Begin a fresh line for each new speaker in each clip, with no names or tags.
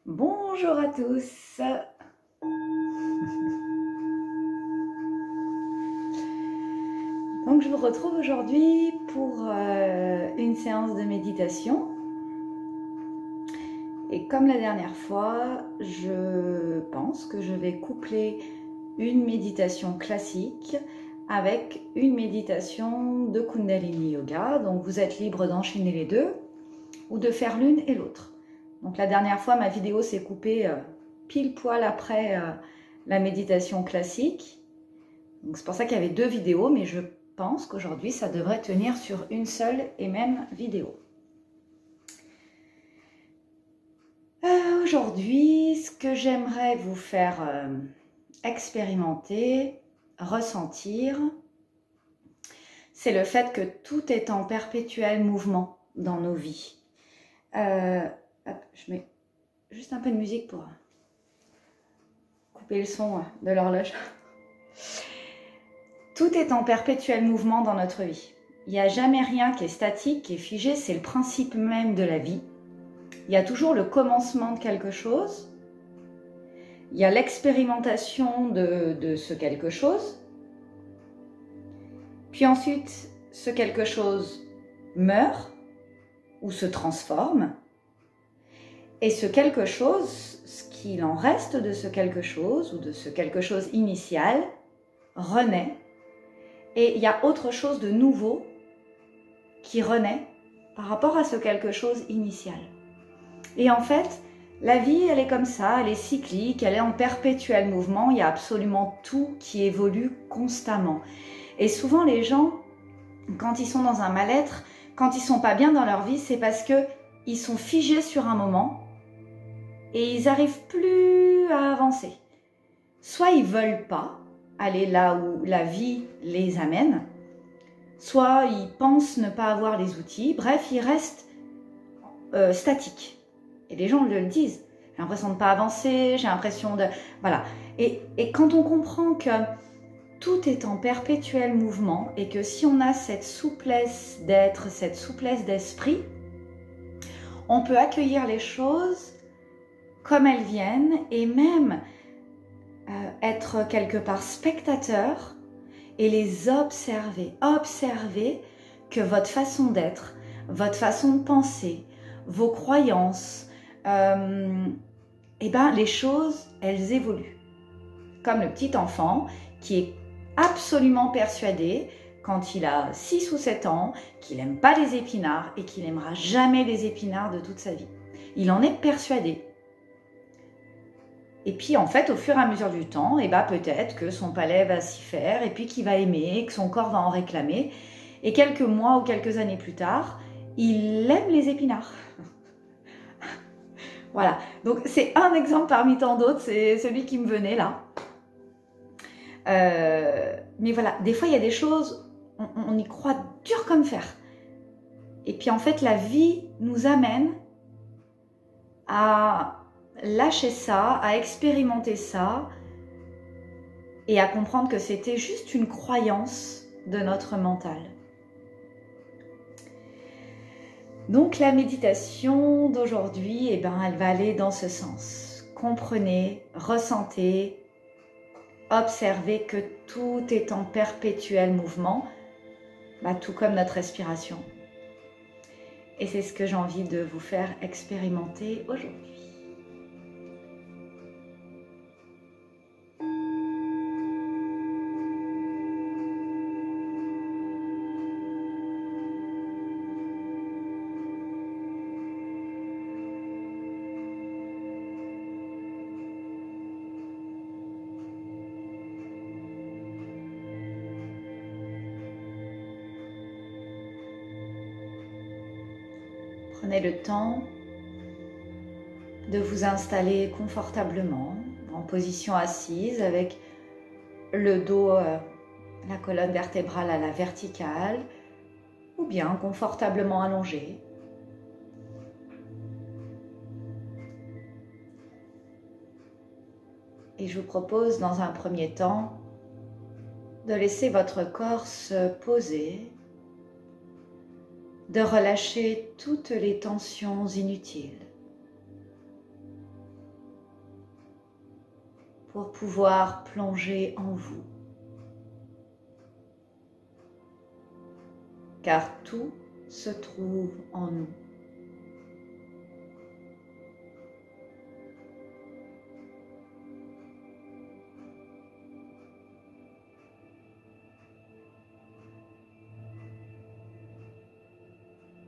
Bonjour à tous. Donc je vous retrouve aujourd'hui pour une séance de méditation. Et comme la dernière fois, je pense que je vais coupler une méditation classique avec une méditation de Kundalini Yoga. Donc vous êtes libre d'enchaîner les deux ou de faire l'une et l'autre. Donc la dernière fois, ma vidéo s'est coupée pile poil après la méditation classique. Donc c'est pour ça qu'il y avait deux vidéos, mais je pense qu'aujourd'hui, ça devrait tenir sur une seule et même vidéo. Aujourd'hui, ce que j'aimerais vous faire expérimenter, ressentir, c'est le fait que tout est en perpétuel mouvement dans nos vies. Hop, je mets juste un peu de musique pour couper le son de l'horloge. Tout est en perpétuel mouvement dans notre vie. Il n'y a jamais rien qui est statique, qui est figé, c'est le principe même de la vie. Il y a toujours le commencement de quelque chose, il y a l'expérimentation de ce quelque chose, puis ensuite ce quelque chose meurt ou se transforme, et ce quelque chose, ce qu'il en reste de ce quelque chose ou de ce quelque chose initial, renaît, et il y a autre chose de nouveau qui renaît par rapport à ce quelque chose initial. Et en fait, la vie, elle est comme ça, elle est cyclique, elle est en perpétuel mouvement, il y a absolument tout qui évolue constamment. Et souvent, les gens, quand ils sont dans un mal-être, quand ils sont pas bien dans leur vie, c'est parce qu'ils sont figés sur un moment et ils n'arrivent plus à avancer. Soit ils veulent pas aller là où la vie les amène, soit ils pensent ne pas avoir les outils, bref, ils restent statiques. Et les gens le disent, j'ai l'impression de ne pas avancer, j'ai l'impression de... Voilà. Et quand on comprend que tout est en perpétuel mouvement et que si on a cette souplesse d'être, cette souplesse d'esprit, on peut accueillir les choses comme elles viennent et même être quelque part spectateur et les observer. Observer que votre façon d'être, votre façon de penser, vos croyances, les choses, elles évoluent. Comme le petit enfant qui est absolument persuadé, quand il a 6 ou 7 ans, qu'il n'aime pas les épinards et qu'il n'aimera jamais les épinards de toute sa vie. Il en est persuadé. Et puis en fait, au fur et à mesure du temps, peut-être que son palais va s'y faire et puis qu'il va aimer, que son corps va en réclamer. Et quelques mois ou quelques années plus tard, il aime les épinards. Voilà, donc c'est un exemple parmi tant d'autres, c'est celui qui me venait là. Mais voilà, des fois il y a des choses, on y croit dur comme fer. Et puis en fait la vie nous amène à lâcher ça, à expérimenter ça et à comprendre que c'était juste une croyance de notre mental. Donc la méditation d'aujourd'hui, elle va aller dans ce sens. Comprenez, ressentez, observez que tout est en perpétuel mouvement, tout comme notre respiration. Et c'est ce que j'ai envie de vous faire expérimenter aujourd'hui. Prenez le temps de vous installer confortablement en position assise avec le dos, la colonne vertébrale à la verticale ou bien confortablement allongé. Et je vous propose dans un premier temps de laisser votre corps se poser, de relâcher toutes les tensions inutiles. pour pouvoir plonger en vous. Car tout se trouve en nous.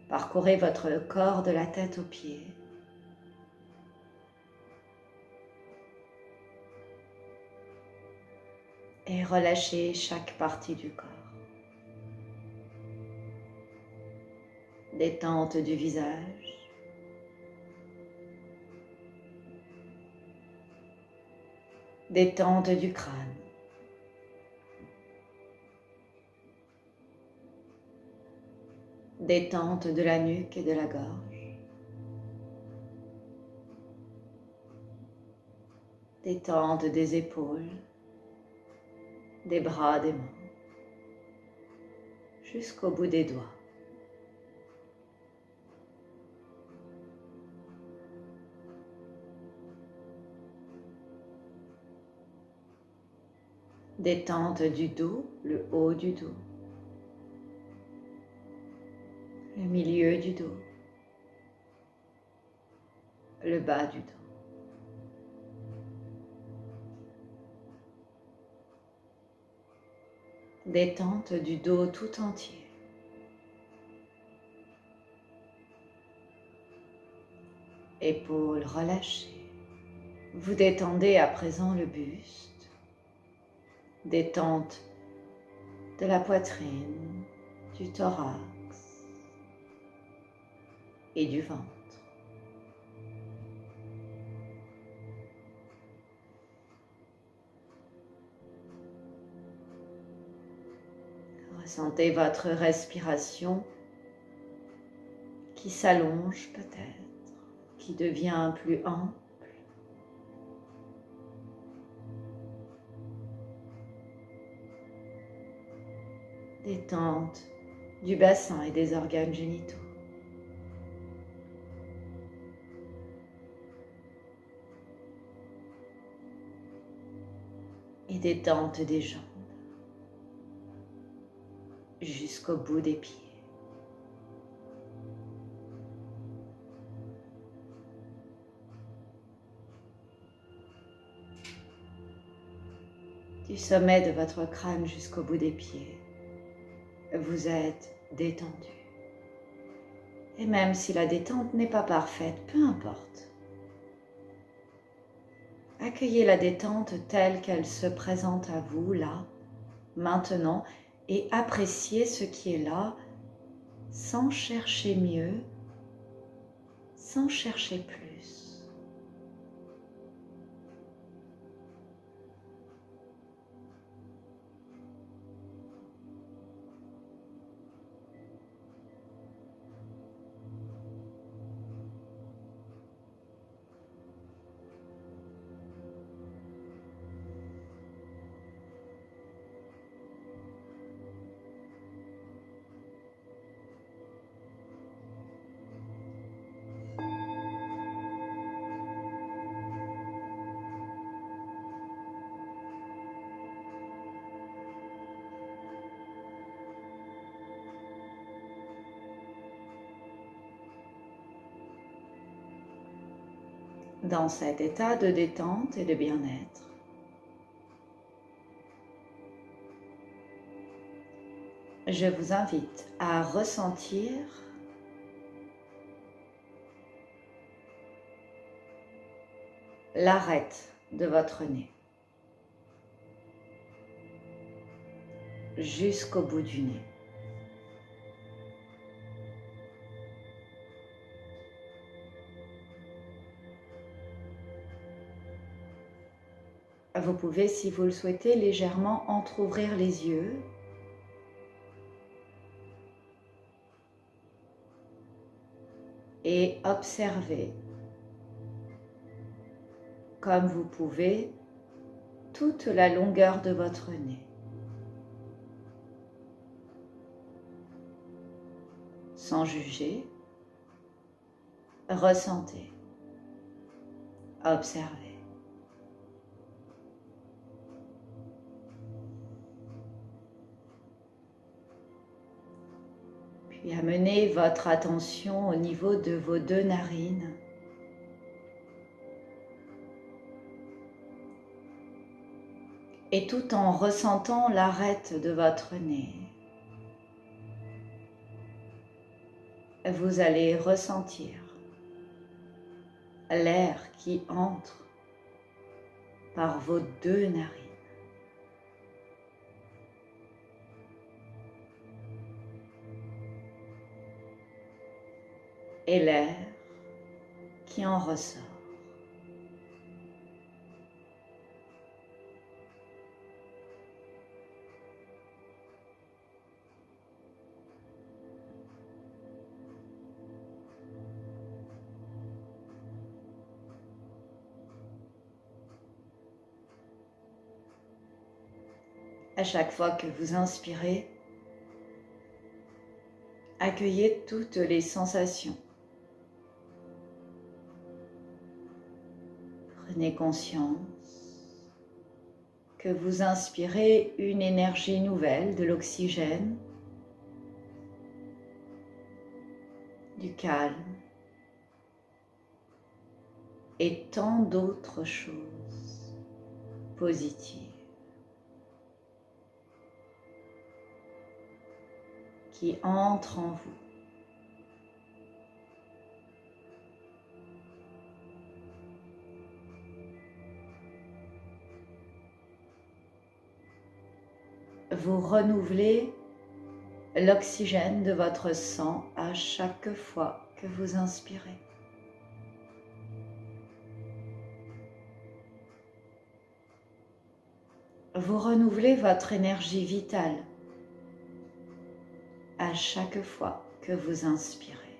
Parcourez votre corps de la tête aux pieds. Et relâchez chaque partie du corps. Détente du visage. Détente du crâne. Détente de la nuque et de la gorge. Détente des épaules, des bras, des mains, jusqu'au bout des doigts. Détente du dos, le haut du dos, le milieu du dos, le bas du dos. Détente du dos tout entier. Épaules relâchées. Vous détendez à présent le buste. Détente de la poitrine, du thorax et du ventre. Ressentez votre respiration qui s'allonge peut-être, qui devient plus ample. Détente du bassin et des organes génitaux. Et détente des jambes jusqu'au bout des pieds. Du sommet de votre crâne jusqu'au bout des pieds, vous êtes détendu. Et même si la détente n'est pas parfaite, peu importe. Accueillez la détente telle qu'elle se présente à vous, là, maintenant, et appréciez ce qui est là, sans chercher mieux, sans chercher plus. Dans cet état de détente et de bien-être, je vous invite à ressentir l'arête de votre nez jusqu'au bout du nez. Vous pouvez, si vous le souhaitez, légèrement entrouvrir les yeux et observer, comme vous pouvez, toute la longueur de votre nez. Sans juger, ressentez, observez. Puis amenez votre attention au niveau de vos 2 narines. Et tout en ressentant l'arête de votre nez, vous allez ressentir l'air qui entre par vos 2 narines. Et l'air qui en ressort. À chaque fois que vous inspirez, accueillez toutes les sensations. Prenez conscience que vous inspirez une énergie nouvelle, de l'oxygène, du calme et tant d'autres choses positives qui entrent en vous. Vous renouvelez l'oxygène de votre sang à chaque fois que vous inspirez. Vous renouvelez votre énergie vitale à chaque fois que vous inspirez.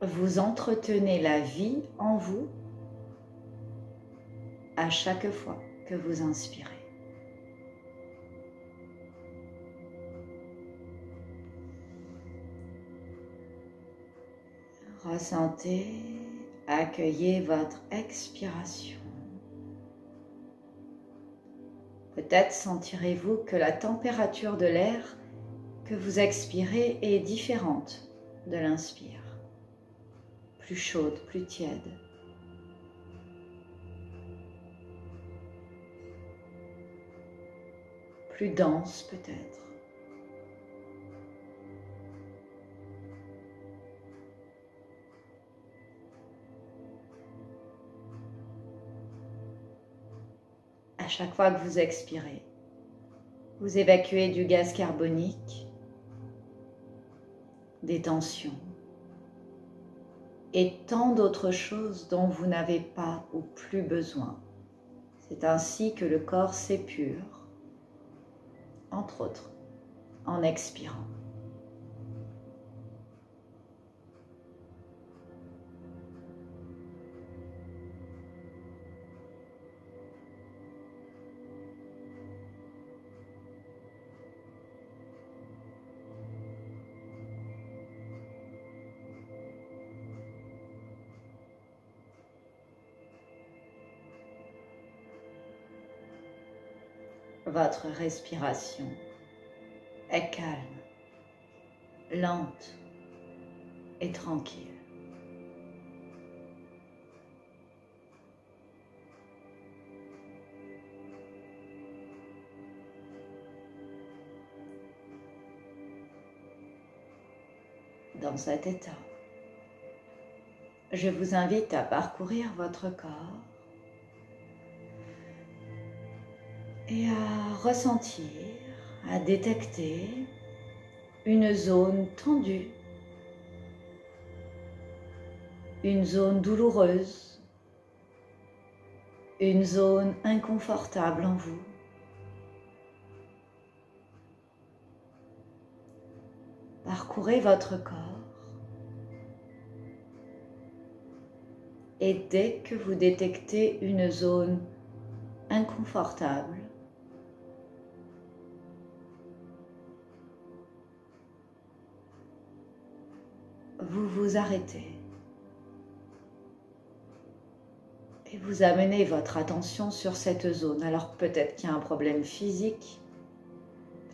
Vous entretenez la vie en vous à chaque fois que vous inspirez. Ressentez, accueillez votre expiration. Peut-être sentirez-vous que la température de l'air que vous expirez est différente de l'inspire. Plus chaude, plus tiède. Plus dense peut-être. À chaque fois que vous expirez, vous évacuez du gaz carbonique, des tensions et tant d'autres choses dont vous n'avez pas ou plus besoin. C'est ainsi que le corps s'épure, entre autres, en expirant. Votre respiration est calme, lente et tranquille. Dans cet état, je vous invite à parcourir votre corps et à ressentir, à détecter une zone tendue, une zone douloureuse, une zone inconfortable en vous. Parcourez votre corps et dès que vous détectez une zone inconfortable, vous vous arrêtez et vous amenez votre attention sur cette zone. Alors peut-être qu'il y a un problème physique,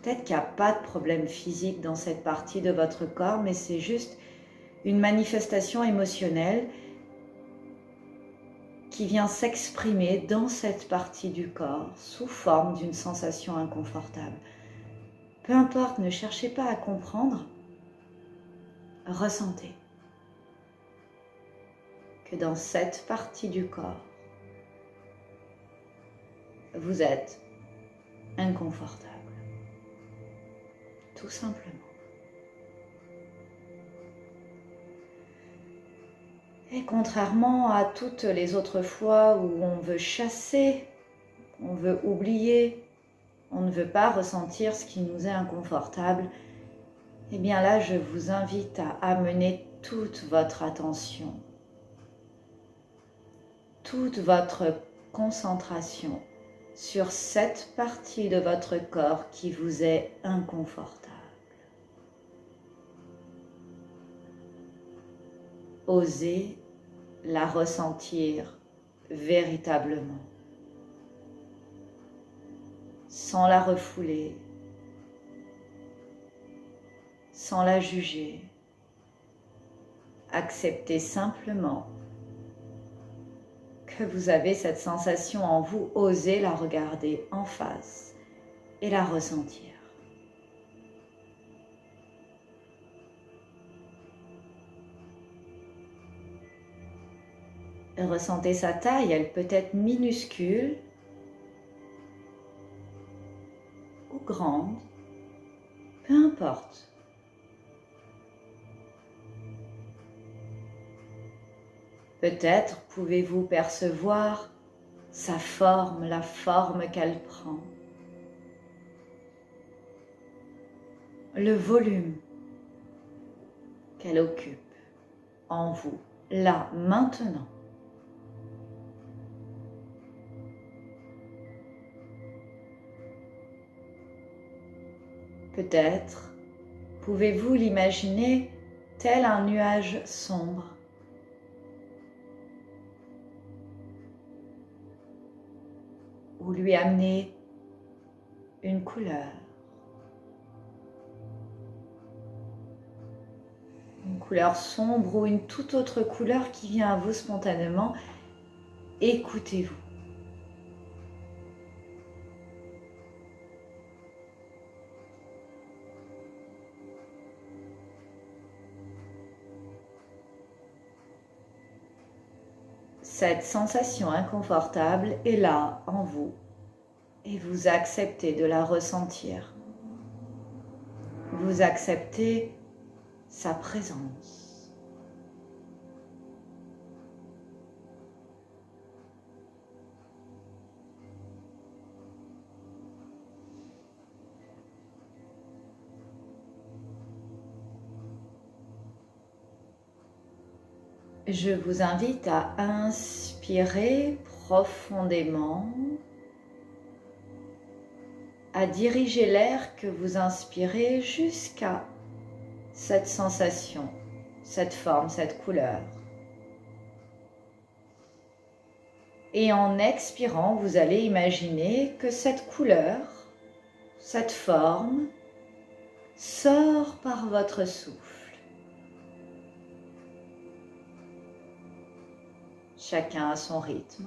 Peut-être qu'il n'y a pas de problème physique dans cette partie de votre corps, mais c'est juste une manifestation émotionnelle qui vient s'exprimer dans cette partie du corps sous forme d'une sensation inconfortable. Peu importe, ne cherchez pas à comprendre, ressentez que dans cette partie du corps, vous êtes inconfortable. Tout simplement. Et contrairement à toutes les autres fois où on veut chasser, on veut oublier, on ne veut pas ressentir ce qui nous est inconfortable, eh bien là, je vous invite à amener toute votre attention, toute votre concentration sur cette partie de votre corps qui vous est inconfortable. Osez la ressentir véritablement, sans la refouler, sans la juger. Acceptez simplement que vous avez cette sensation en vous, osez la regarder en face et la ressentir. Ressentez sa taille, elle peut être minuscule ou grande, peu importe. Peut-être pouvez-vous percevoir sa forme, la forme qu'elle prend, le volume qu'elle occupe en vous, là, maintenant. Peut-être pouvez-vous l'imaginer tel un nuage sombre, ou lui amener une couleur. Une couleur sombre ou une toute autre couleur qui vient à vous spontanément. Écoutez-vous. Cette sensation inconfortable est là en vous et vous acceptez de la ressentir. Vous acceptez sa présence. Je vous invite à inspirer profondément, à diriger l'air que vous inspirez jusqu'à cette sensation, cette forme, cette couleur. Et en expirant, vous allez imaginer que cette couleur, cette forme, sort par votre souffle. Chacun à son rythme.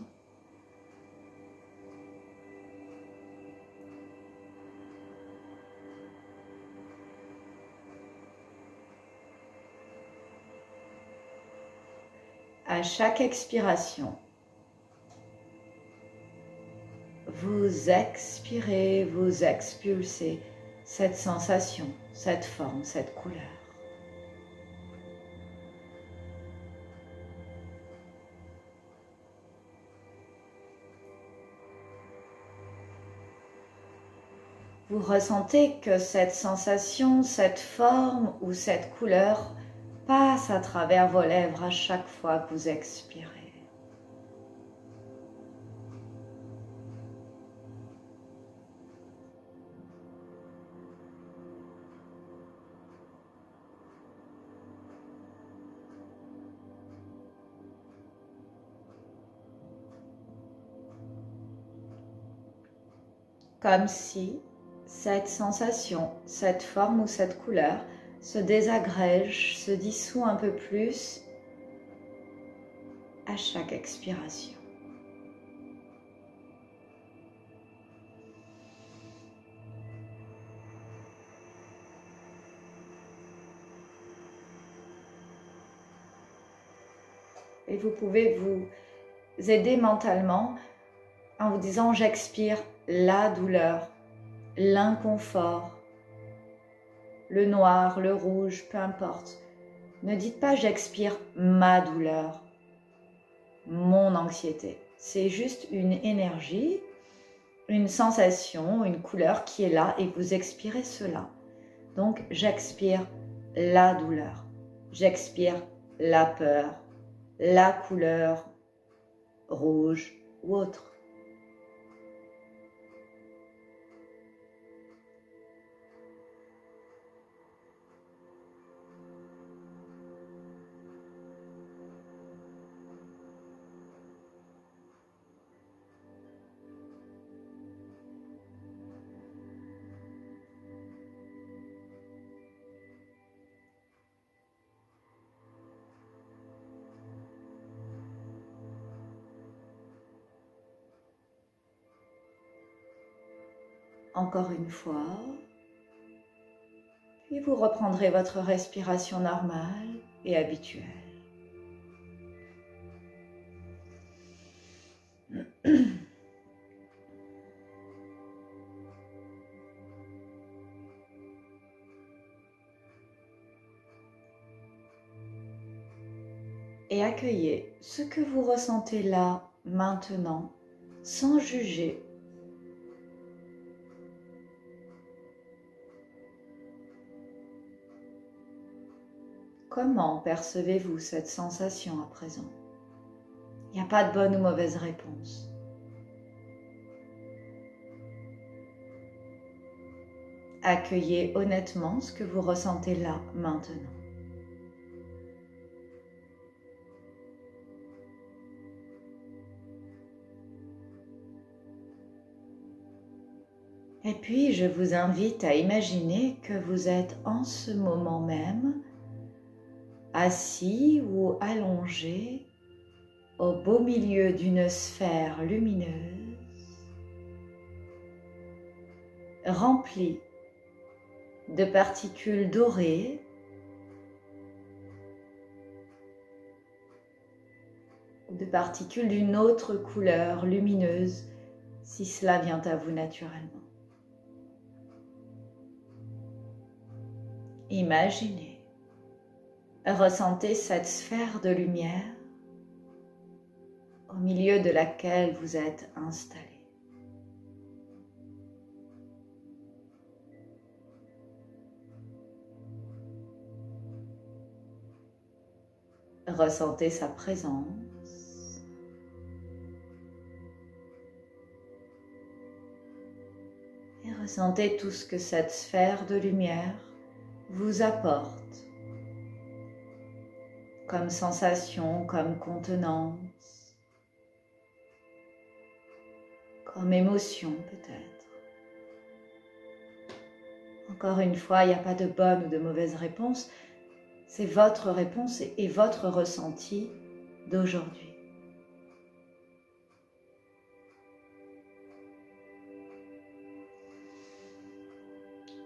À chaque expiration, vous expirez, vous expulsez cette sensation, cette forme, cette couleur. Vous ressentez que cette sensation, cette forme ou cette couleur passe à travers vos lèvres à chaque fois que vous expirez. Comme si cette sensation, cette forme ou cette couleur se désagrège, se dissout un peu plus à chaque expiration. Et vous pouvez vous aider mentalement en vous disant j'expire la douleur, l'inconfort, le noir, le rouge, peu importe. Ne dites pas j'expire ma douleur, mon anxiété. C'est juste une énergie, une sensation, une couleur qui est là et vous expirez cela. Donc j'expire la douleur, j'expire la peur, la couleur rouge ou autre. Encore une fois, puis vous reprendrez votre respiration normale et habituelle. Et accueillez ce que vous ressentez là, maintenant, sans juger. Comment percevez-vous cette sensation à présent? Il n'y a pas de bonne ou mauvaise réponse. Accueillez honnêtement ce que vous ressentez là, maintenant. Et puis, je vous invite à imaginer que vous êtes en ce moment même assis ou allongé au beau milieu d'une sphère lumineuse remplie de particules dorées ou de particules d'une autre couleur lumineuse si cela vient à vous naturellement. Imaginez, ressentez cette sphère de lumière au milieu de laquelle vous êtes installé. Ressentez sa présence. Et ressentez tout ce que cette sphère de lumière vous apporte comme sensation, comme contenance, comme émotion peut-être. Encore une fois, il n'y a pas de bonne ou de mauvaise réponse, c'est votre réponse et votre ressenti d'aujourd'hui.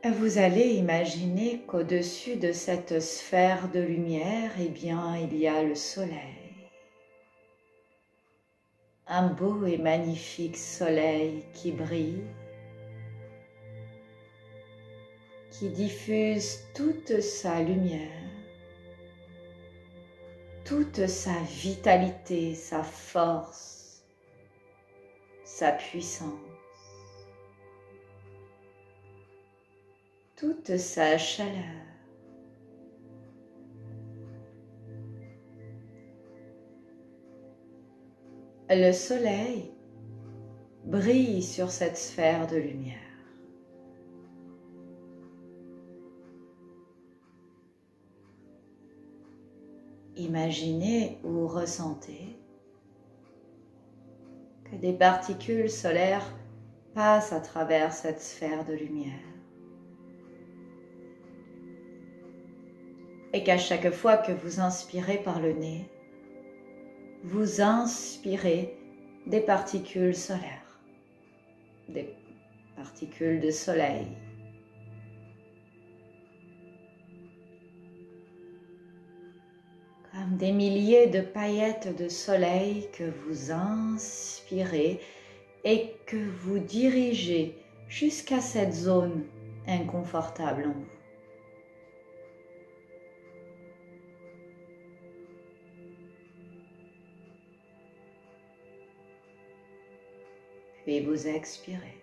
Vous allez imaginer qu'au-dessus de cette sphère de lumière, eh bien, il y a le soleil. Un beau et magnifique soleil qui brille, qui diffuse toute sa lumière, toute sa vitalité, sa force, sa puissance. Toute sa chaleur. Le soleil brille sur cette sphère de lumière. Imaginez ou ressentez que des particules solaires passe à travers cette sphère de lumière. Et qu'à chaque fois que vous inspirez par le nez, vous inspirez des particules solaires, des particules de soleil. Comme des milliers de paillettes de soleil que vous inspirez et que vous dirigez jusqu'à cette zone inconfortable en vous. Puis vous expirez.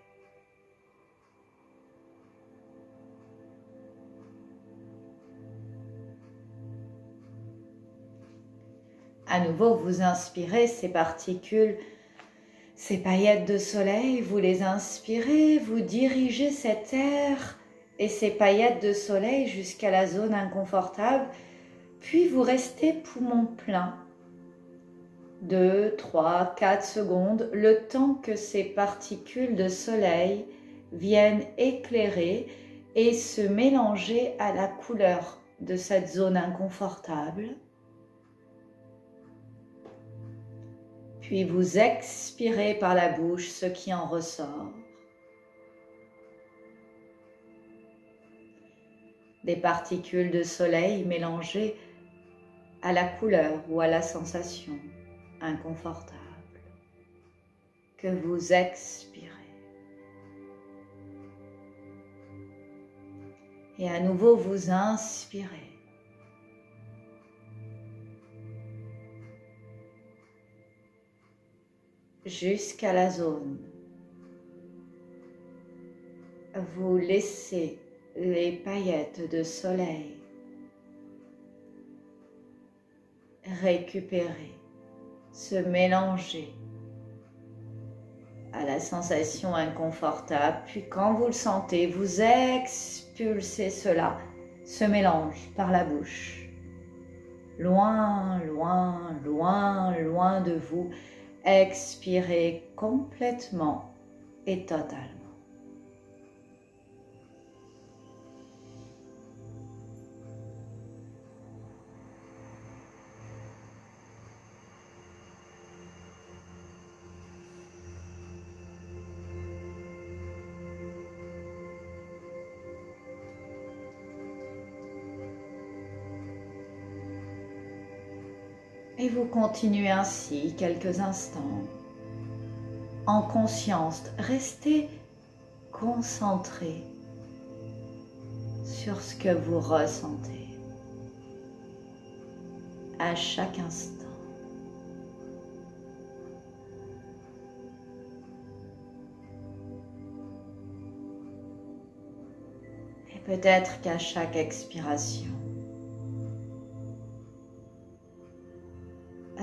À nouveau, vous inspirez ces particules, ces paillettes de soleil, vous les inspirez, vous dirigez cet air et ces paillettes de soleil jusqu'à la zone inconfortable, puis vous restez poumon plein. 2, 3, 4 secondes, le temps que ces particules de soleil viennent éclairer et se mélanger à la couleur de cette zone inconfortable. Puis vous expirez par la bouche ce qui en ressort. Des particules de soleil mélangées à la couleur ou à la sensation inconfortable que vous expirez. Et à nouveau vous inspirez. Jusqu'à la zone. Vous laissez les paillettes de soleil récupérer, se mélanger à la sensation inconfortable. Puis quand vous le sentez, vous expulsez cela, ce mélange par la bouche. Loin, loin, loin, loin de vous. Expirez complètement et totalement. Et vous continuez ainsi quelques instants. En conscience, restez concentré sur ce que vous ressentez à chaque instant. Et peut-être qu'à chaque expiration,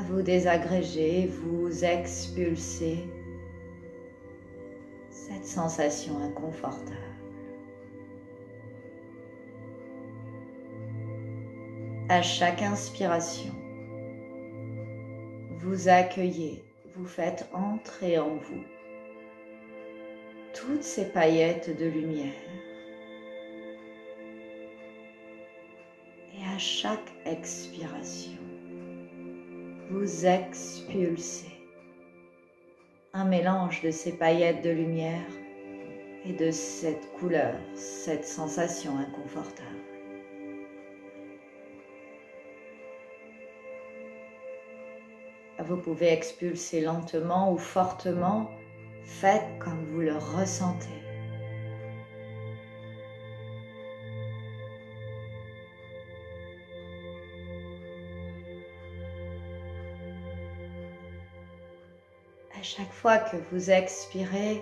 vous désagrégez, vous expulsez cette sensation inconfortable. À chaque inspiration, vous accueillez, vous faites entrer en vous toutes ces paillettes de lumière. Et à chaque expiration, vous expulsez un mélange de ces paillettes de lumière et de cette couleur, cette sensation inconfortable. Vous pouvez expulser lentement ou fortement, faites comme vous le ressentez. À chaque fois que vous expirez,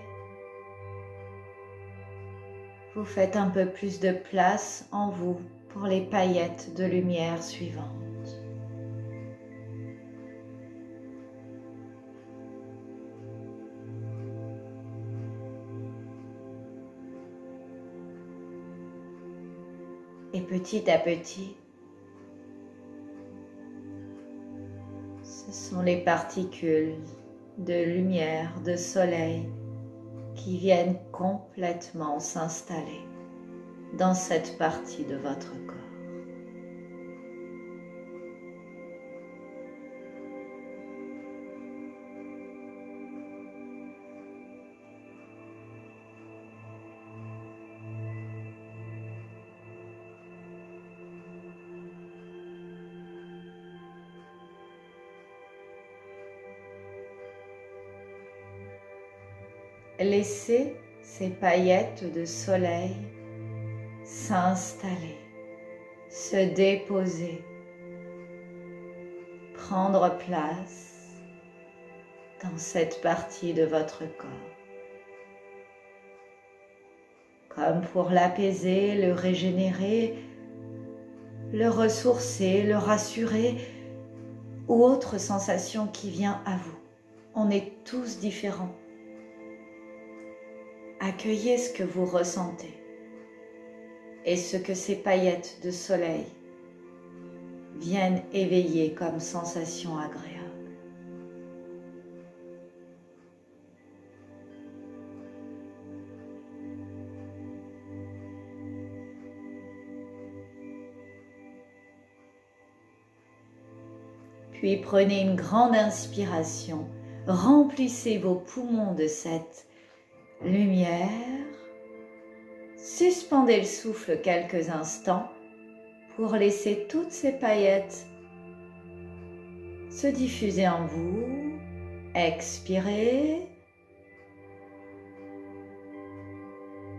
vous faites un peu plus de place en vous pour les paillettes de lumière suivantes. Et petit à petit, ce sont les particules de lumière, de soleil, qui viennent complètement s'installer dans cette partie de votre corps. Laissez ces paillettes de soleil s'installer, se déposer, prendre place dans cette partie de votre corps. Comme pour l'apaiser, le régénérer, le ressourcer, le rassurer ou autre sensation qui vient à vous. On est tous différents. Accueillez ce que vous ressentez et ce que ces paillettes de soleil viennent éveiller comme sensation agréable. Puis prenez une grande inspiration, remplissez vos poumons de cette lumière, suspendez le souffle quelques instants pour laisser toutes ces paillettes se diffuser en vous. Expirez.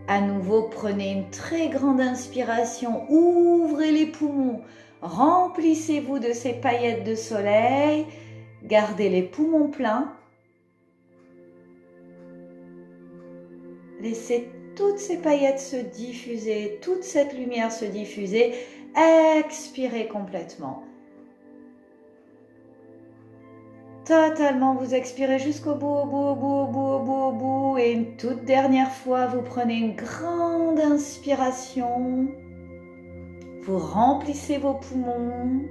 À nouveau, prenez une très grande inspiration, ouvrez les poumons, remplissez-vous de ces paillettes de soleil, gardez les poumons pleins. Laissez toutes ces paillettes se diffuser, toute cette lumière se diffuser. Expirez complètement. Totalement, vous expirez jusqu'au bout, au bout, au bout, au bout, au bout, au bout. Et une toute dernière fois, vous prenez une grande inspiration. Vous remplissez vos poumons.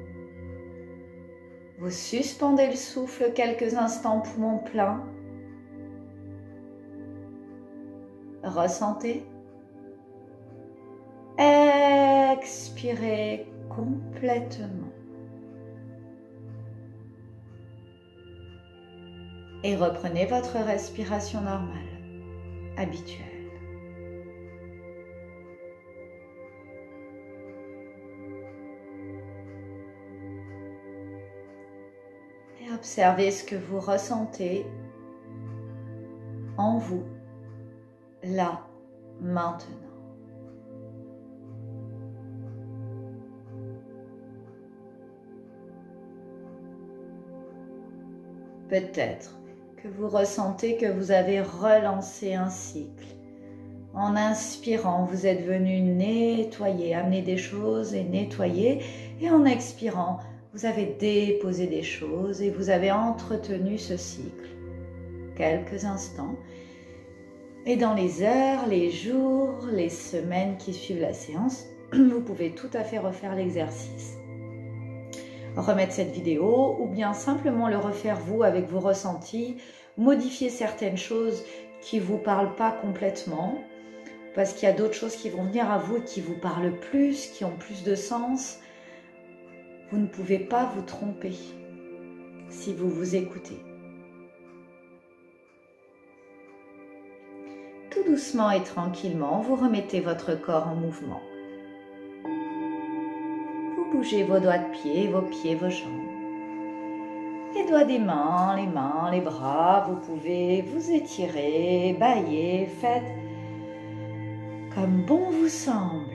Vous suspendez le souffle quelques instants, poumons pleins. Ressentez. Expirez complètement. Et reprenez votre respiration normale, habituelle. Et observez ce que vous ressentez en vous. Là, maintenant. Peut-être que vous ressentez que vous avez relancé un cycle. En inspirant, vous êtes venu nettoyer, amener des choses et nettoyer. Et en expirant, vous avez déposé des choses et vous avez entretenu ce cycle. Quelques instants. Et dans les heures, les jours, les semaines qui suivent la séance, vous pouvez tout à fait refaire l'exercice. Remettre cette vidéo ou bien simplement le refaire vous avec vos ressentis, modifier certaines choses qui ne vous parlent pas complètement parce qu'il y a d'autres choses qui vont venir à vous et qui vous parlent plus, qui ont plus de sens. Vous ne pouvez pas vous tromper si vous vous écoutez. Tout doucement et tranquillement, vous remettez votre corps en mouvement. Vous bougez vos doigts de pied, vos jambes. Les doigts des mains, les bras, vous pouvez vous étirer, bâiller, faites comme bon vous semble.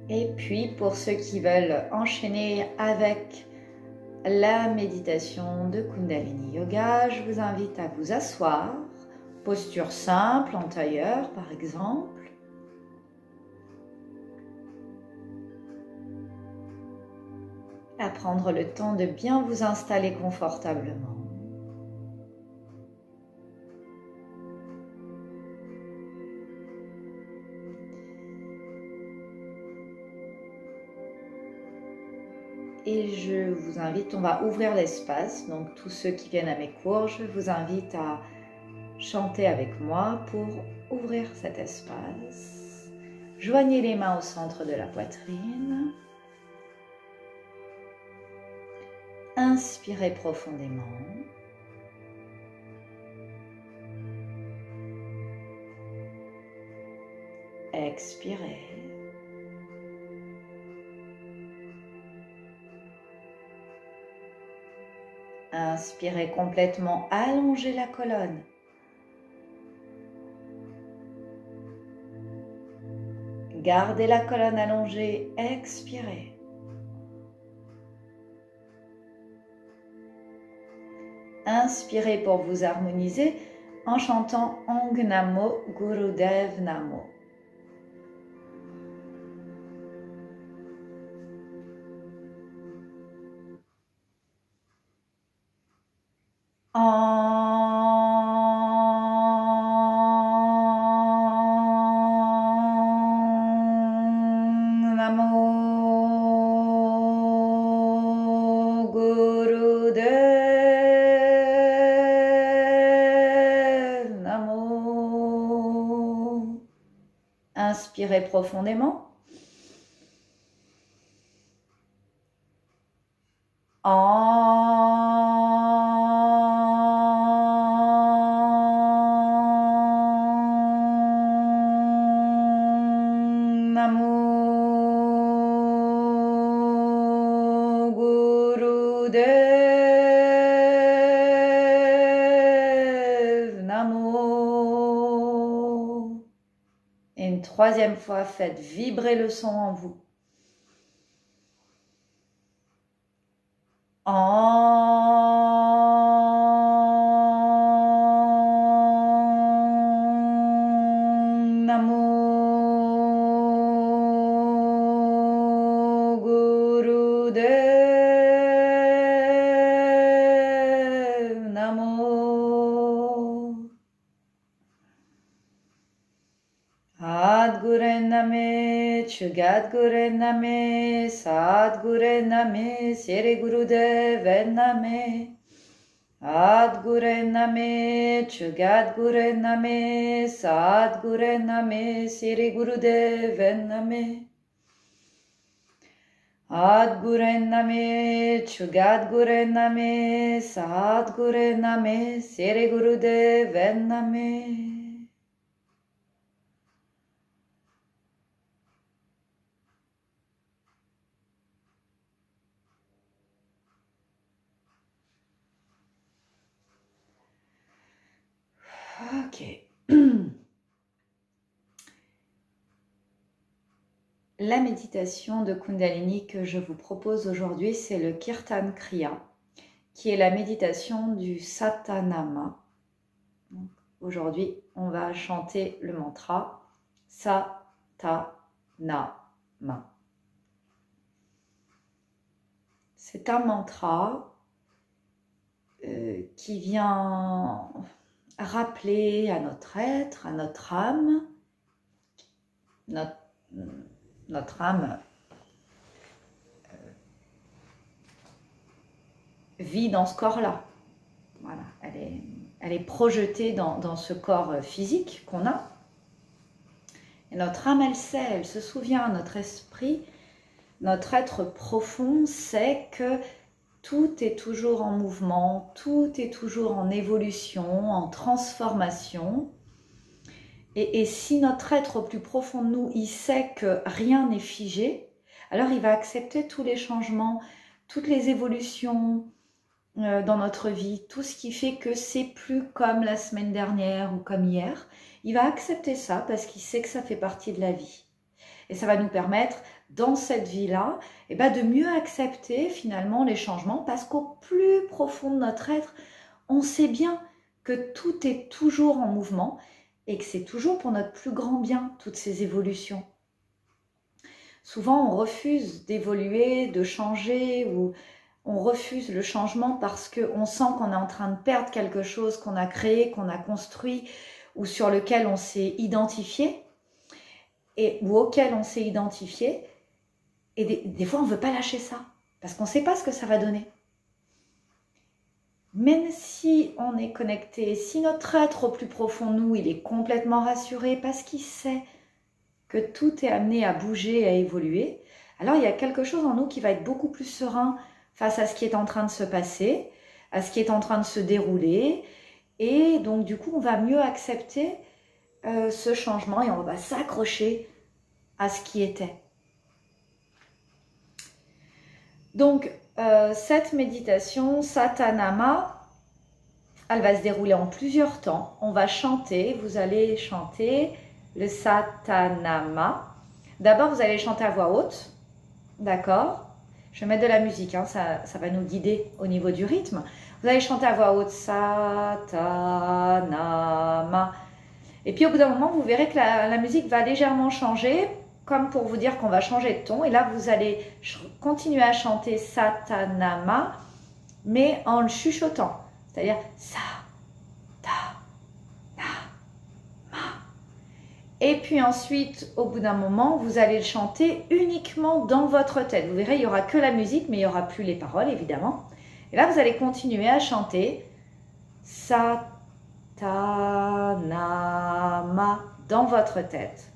Et puis, pour ceux qui veulent enchaîner avec la méditation de Kundalini Yoga, je vous invite à vous asseoir, posture simple, en tailleur par exemple. À prendre le temps de bien vous installer confortablement. Et je vous invite, on va ouvrir l'espace, donc tous ceux qui viennent à mes cours, je vous invite à chanter avec moi pour ouvrir cet espace. Joignez les mains au centre de la poitrine. Inspirez profondément. Expirez. Inspirez complètement, allongez la colonne. Gardez la colonne allongée, expirez. Inspirez pour vous harmoniser en chantant Ong Namo Gurudev Namo. Inspirez profondément. Namo Gurudev Namo. Et une troisième fois, faites vibrer le son en vous. Namo Gurudev Namo. Adgure Name, Chugadgure Name, Sadgure Name, Siri Gurudev Name. Adgure Name, Chugadgure Name, Sadgure Name, Siri Gurudev Name. Adgure Name, Chugadgure Name, Sadgure Name, Siri Gurudev Name. Ok. La méditation de Kundalini que je vous propose aujourd'hui, c'est le Kirtan Kriya, qui est la méditation du Satanama. Aujourd'hui, on va chanter le mantra Satanama. C'est un mantra qui vient rappeler à notre être, à notre âme, notre âme vit dans ce corps-là. Voilà, elle est projetée dans ce corps physique qu'on a. Et notre âme, elle sait, elle se souvient, notre esprit, notre être profond sait que tout est toujours en mouvement, tout est toujours en évolution, en transformation. Et si notre être au plus profond de nous, il sait que rien n'est figé, alors il va accepter tous les changements, toutes les évolutions dans notre vie, tout ce qui fait que c'est plus comme la semaine dernière ou comme hier. Il va accepter ça parce qu'il sait que ça fait partie de la vie. Et ça va nous permettre, dans cette vie-là, de mieux accepter finalement les changements parce qu'au plus profond de notre être, on sait bien que tout est toujours en mouvement et que c'est toujours pour notre plus grand bien, toutes ces évolutions. Souvent, on refuse d'évoluer, de changer, ou on refuse le changement parce qu'on sent qu'on est en train de perdre quelque chose qu'on a créé, qu'on a construit, ou sur lequel on s'est identifié, ou auquel on s'est identifié. Et des fois, on ne veut pas lâcher ça, parce qu'on ne sait pas ce que ça va donner. Même si on est connecté, si notre être au plus profond de nous, il est complètement rassuré parce qu'il sait que tout est amené à bouger, à évoluer, alors il y a quelque chose en nous qui va être beaucoup plus serein face à ce qui est en train de se passer, à ce qui est en train de se dérouler, et donc du coup on va mieux accepter ce changement et on va s'accrocher à ce qui était. Donc cette méditation Satanama, elle va se dérouler en plusieurs temps. On va chanter, vous allez chanter le Satanama. D'abord vous allez chanter à voix haute, d'accord? Je vais mettre de la musique, hein, ça va nous guider au niveau du rythme. Vous allez chanter à voix haute Satanama. Et puis au bout d'un moment, vous verrez que la musique va légèrement changer, comme pour vous dire qu'on va changer de ton. Et là, vous allez continuer à chanter Satanama, mais en le chuchotant. C'est-à-dire Satanama. Et puis ensuite, au bout d'un moment, vous allez le chanter uniquement dans votre tête. Vous verrez, il n'y aura que la musique, mais il n'y aura plus les paroles, évidemment. Et là, vous allez continuer à chanter Satanama dans votre tête.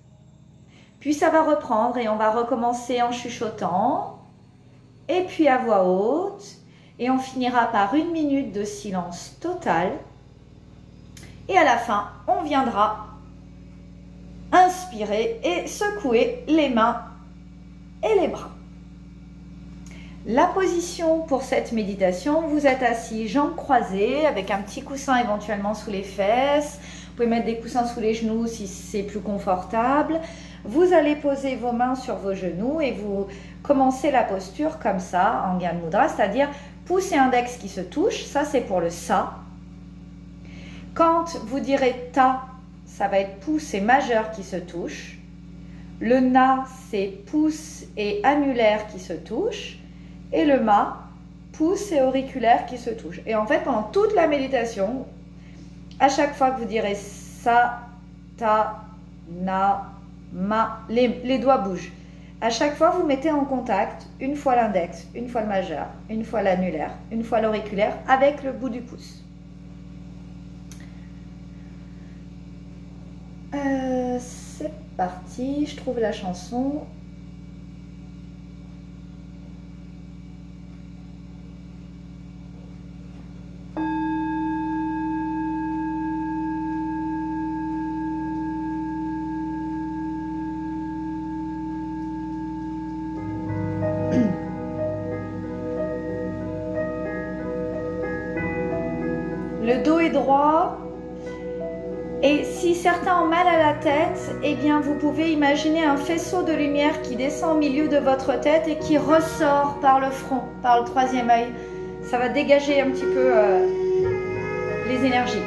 Puis ça va reprendre et on va recommencer en chuchotant. Et puis à voix haute. Et on finira par 1 minute de silence total. Et à la fin, on viendra inspirer et secouer les mains et les bras. La position pour cette méditation, vous êtes assis jambes croisées avec un petit coussin éventuellement sous les fesses. Vous pouvez mettre des coussins sous les genoux si c'est plus confortable. Vous allez poser vos mains sur vos genoux et vous commencez la posture comme ça, en Gyan Mudra, c'est-à-dire pouce et index qui se touchent. Ça, c'est pour le Sa. Quand vous direz Ta, ça va être pouce et majeur qui se touchent. Le Na, c'est pouce et annulaire qui se touchent. Et le Ma, pouce et auriculaire qui se touchent. Et en fait, pendant toute la méditation, à chaque fois que vous direz Sa, Ta, Na, Ma, les doigts bougent. À chaque fois, vous mettez en contact une fois l'index, une fois le majeur, une fois l'annulaire, une fois l'auriculaire avec le bout du pouce. C'est parti, je trouve la chanson. Le dos est droit. Et si certains ont mal à la tête, eh bien vous pouvez imaginer un faisceau de lumière qui descend au milieu de votre tête et qui ressort par le front, par le troisième œil. Ça va dégager un petit peu les énergies.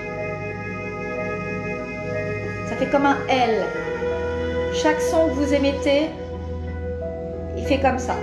Ça fait comme un L. Chaque son que vous émettez, il fait comme ça.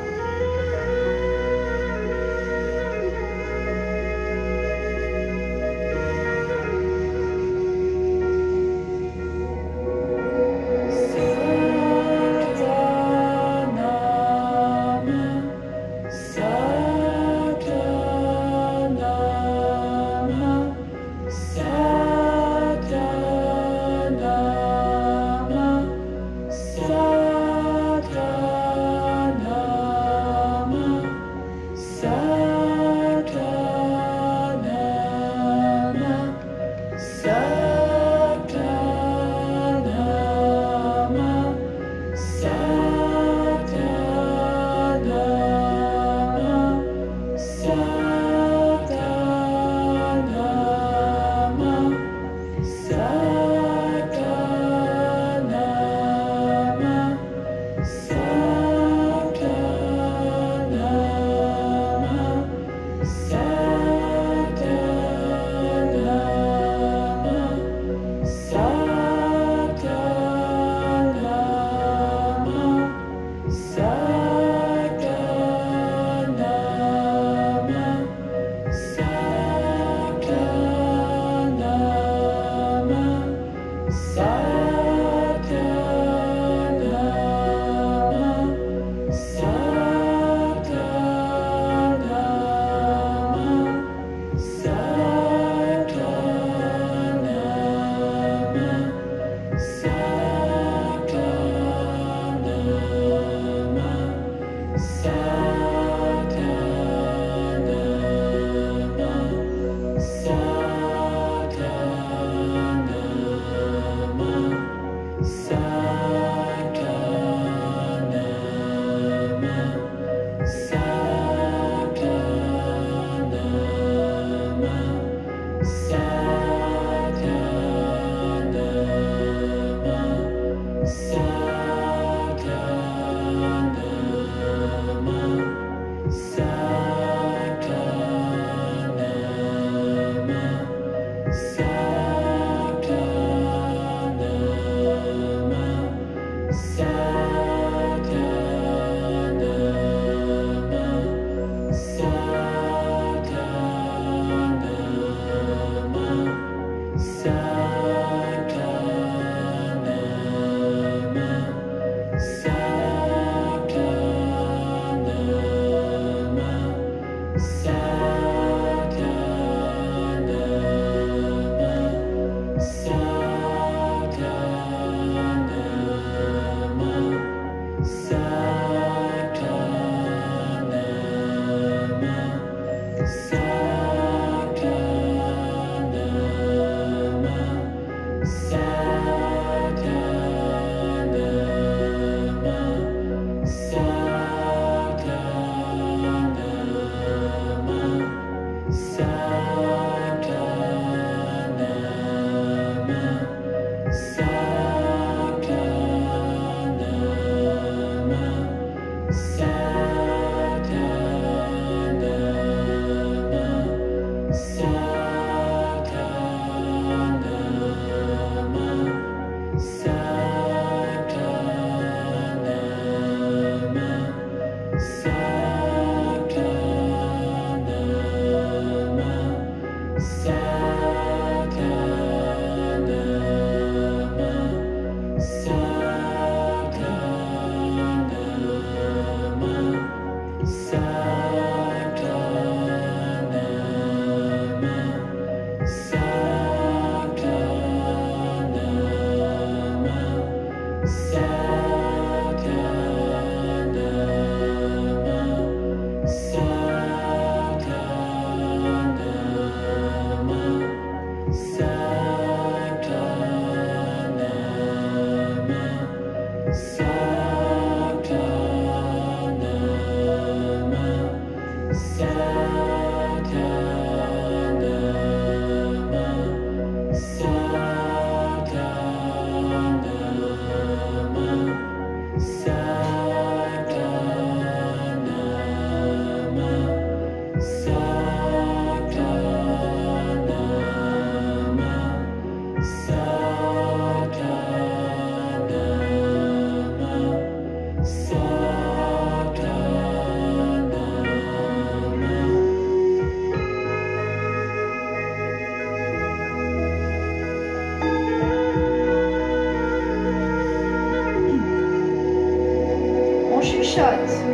chuchote.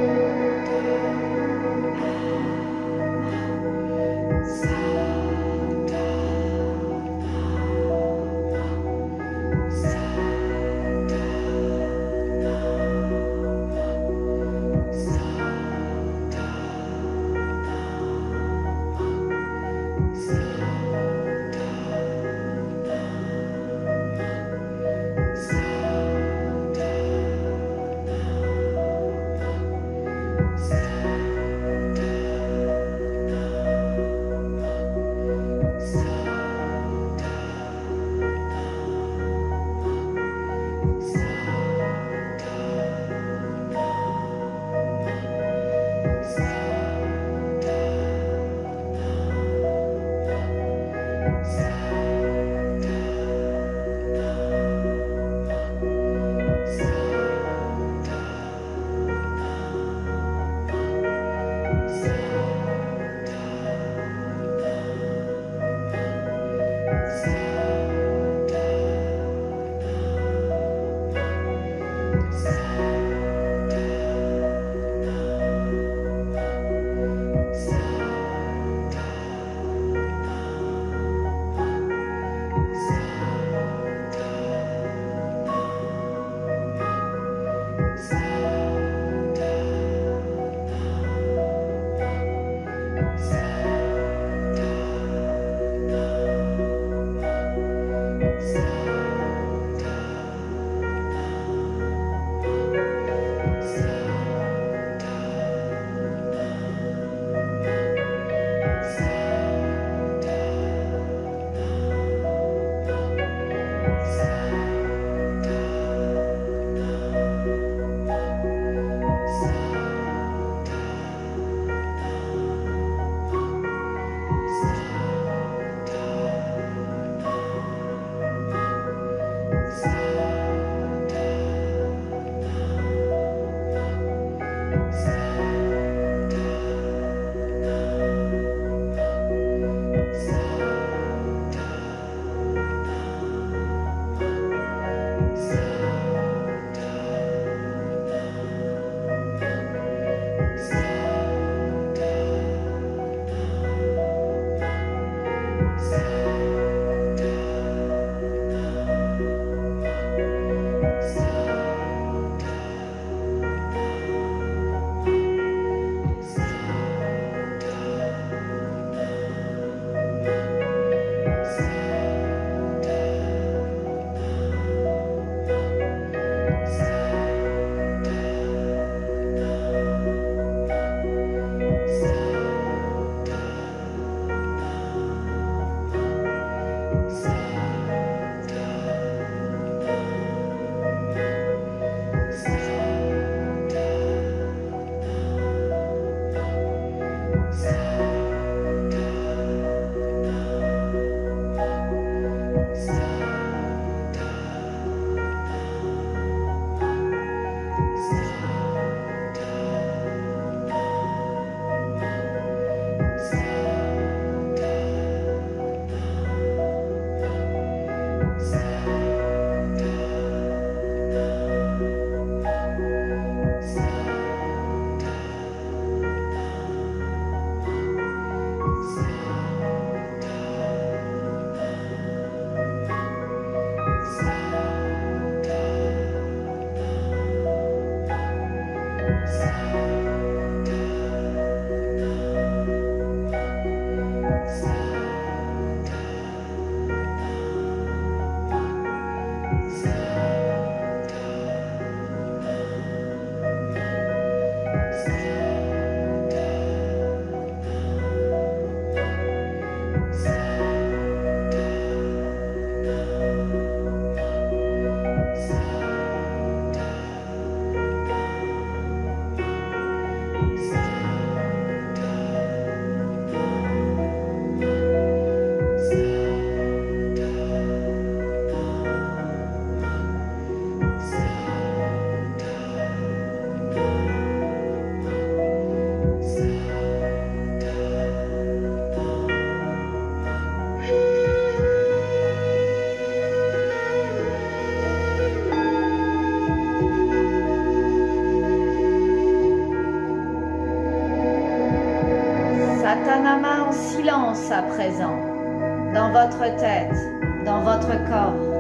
Satanama en silence à présent, dans votre tête, dans votre corps.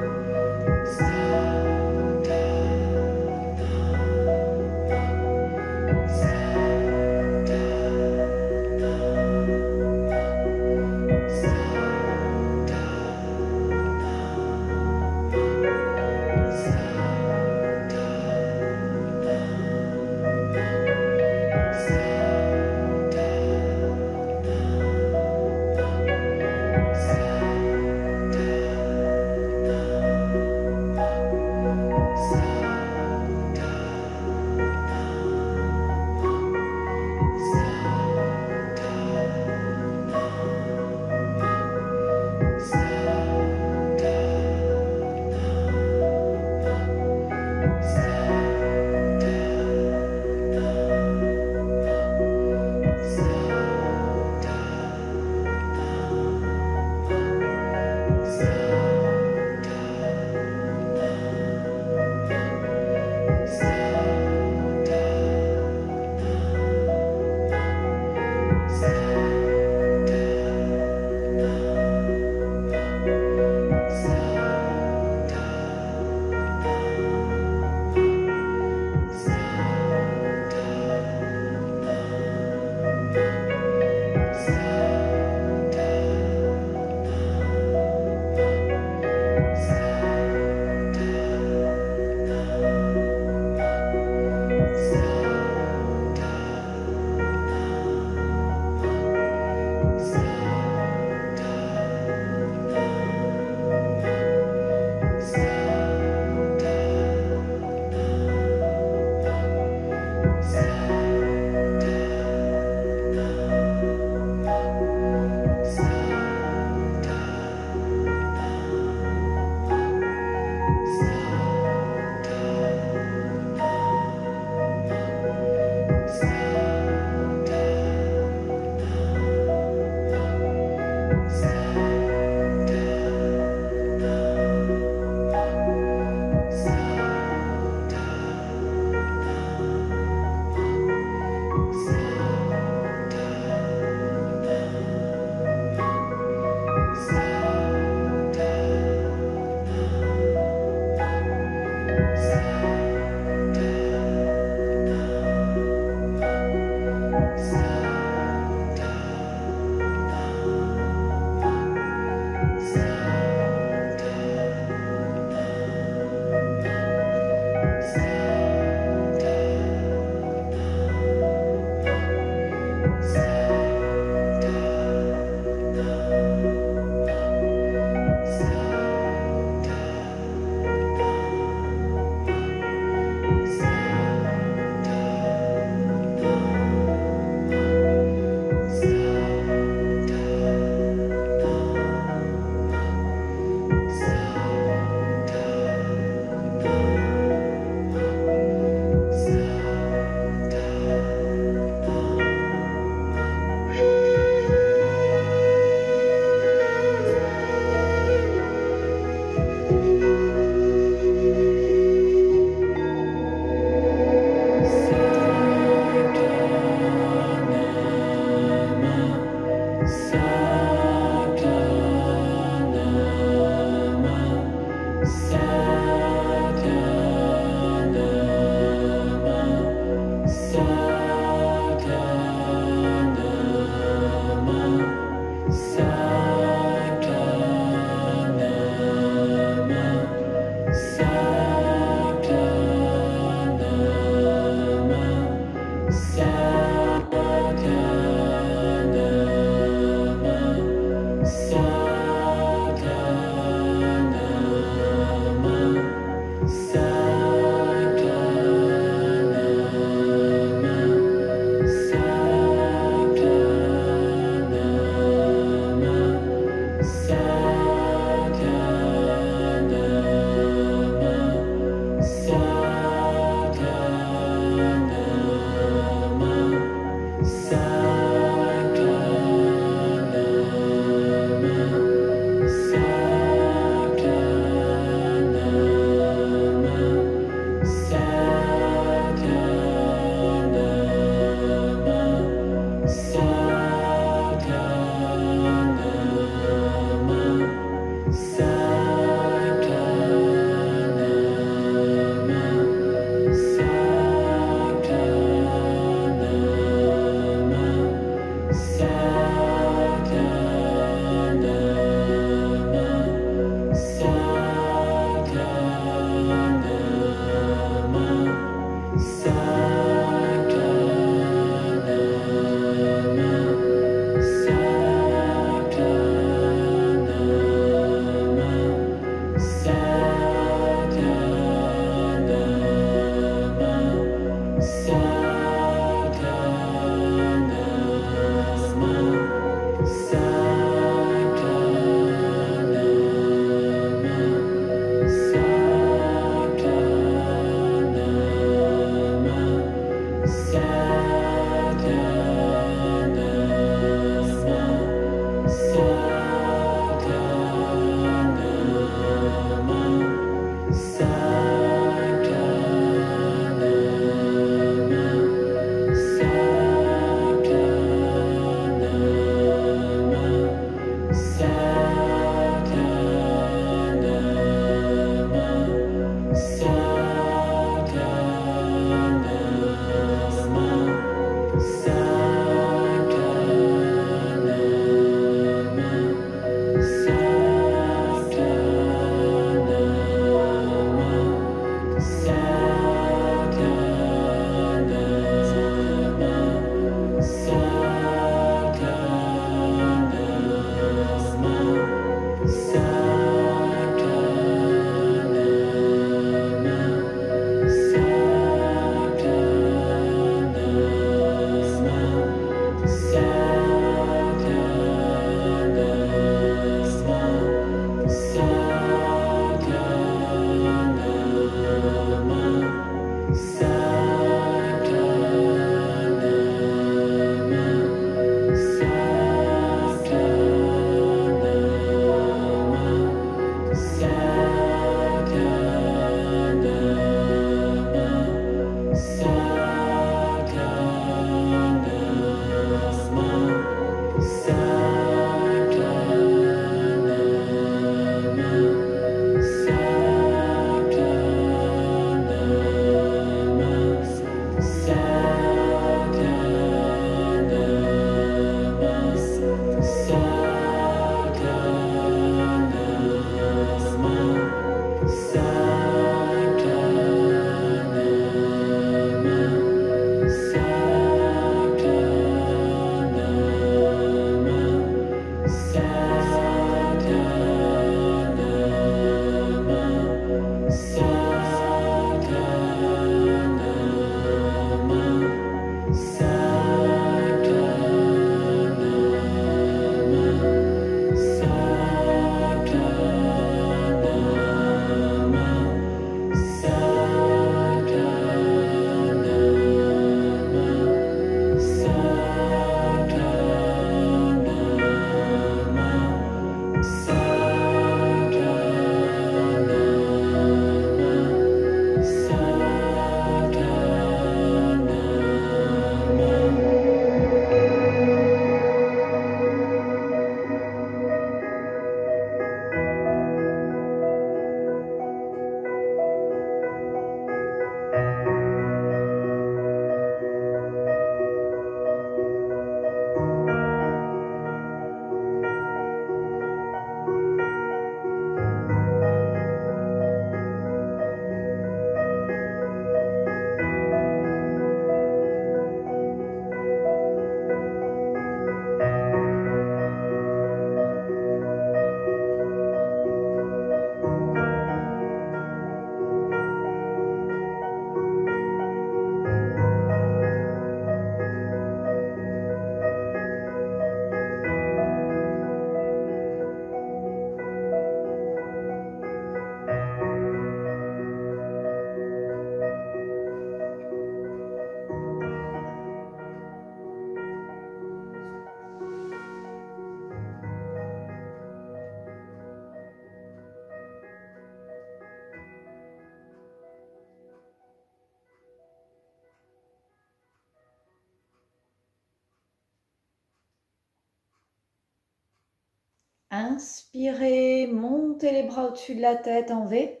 Inspirez, montez les bras au-dessus de la tête en V.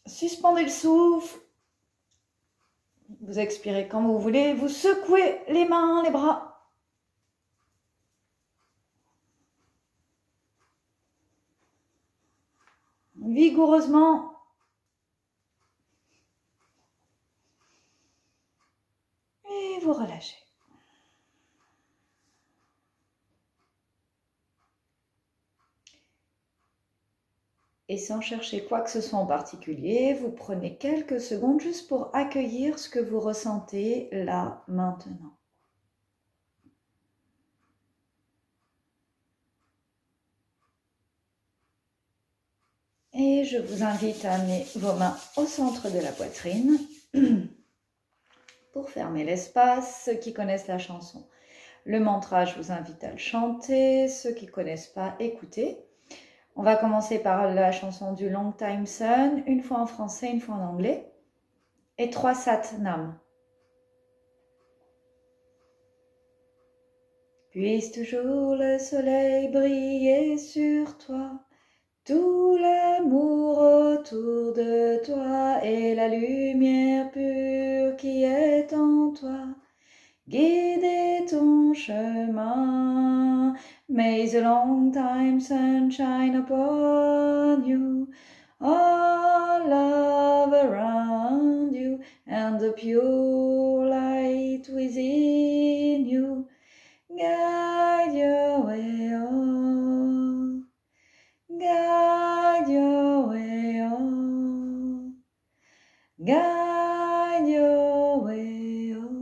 Suspendez le souffle. Vous expirez quand vous voulez. Vous secouez les mains, les bras. Vigoureusement. Et vous relâchez. Et sans chercher quoi que ce soit en particulier, vous prenez quelques secondes juste pour accueillir ce que vous ressentez là, maintenant. Et je vous invite à amener vos mains au centre de la poitrine pour fermer l'espace. Ceux qui connaissent la chanson, le mantra, je vous invite à le chanter. Ceux qui ne connaissent pas, écoutez. On va commencer par la chanson du Long Time Sun, une fois en français, une fois en anglais, et 3 Sat-Nam. Puisse toujours le soleil briller sur toi, tout l'amour autour de toi et la lumière pure qui est en toi. Guidez ton chemin. May the long time sun shine upon you, all love around you, and the pure light within you. Guide your way on, guide your way on, guide your way on.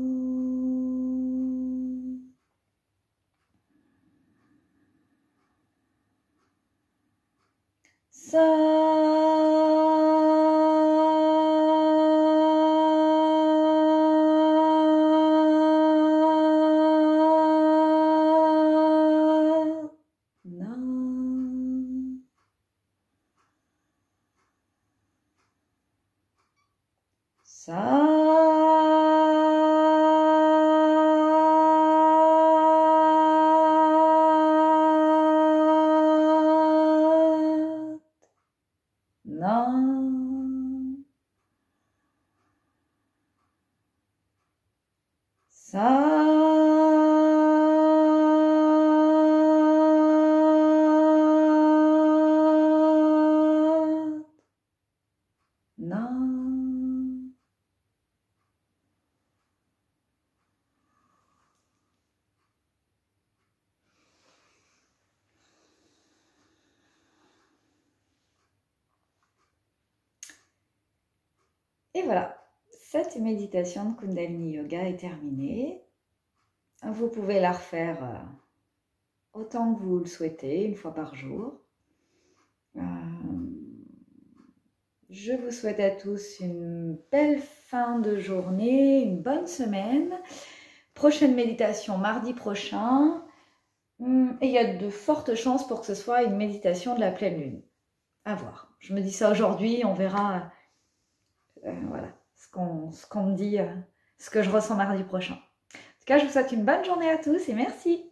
Et voilà, cette méditation de Kundalini Yoga est terminée. Vous pouvez la refaire autant que vous le souhaitez, une fois par jour. Je vous souhaite à tous une belle fin de journée, une bonne semaine. Prochaine méditation mardi prochain. Et il y a de fortes chances pour que ce soit une méditation de la pleine lune. À voir. Je me dis ça aujourd'hui, on verra voilà, ce qu'on me dit, ce que je ressens mardi prochain. En tout cas, je vous souhaite une bonne journée à tous et merci.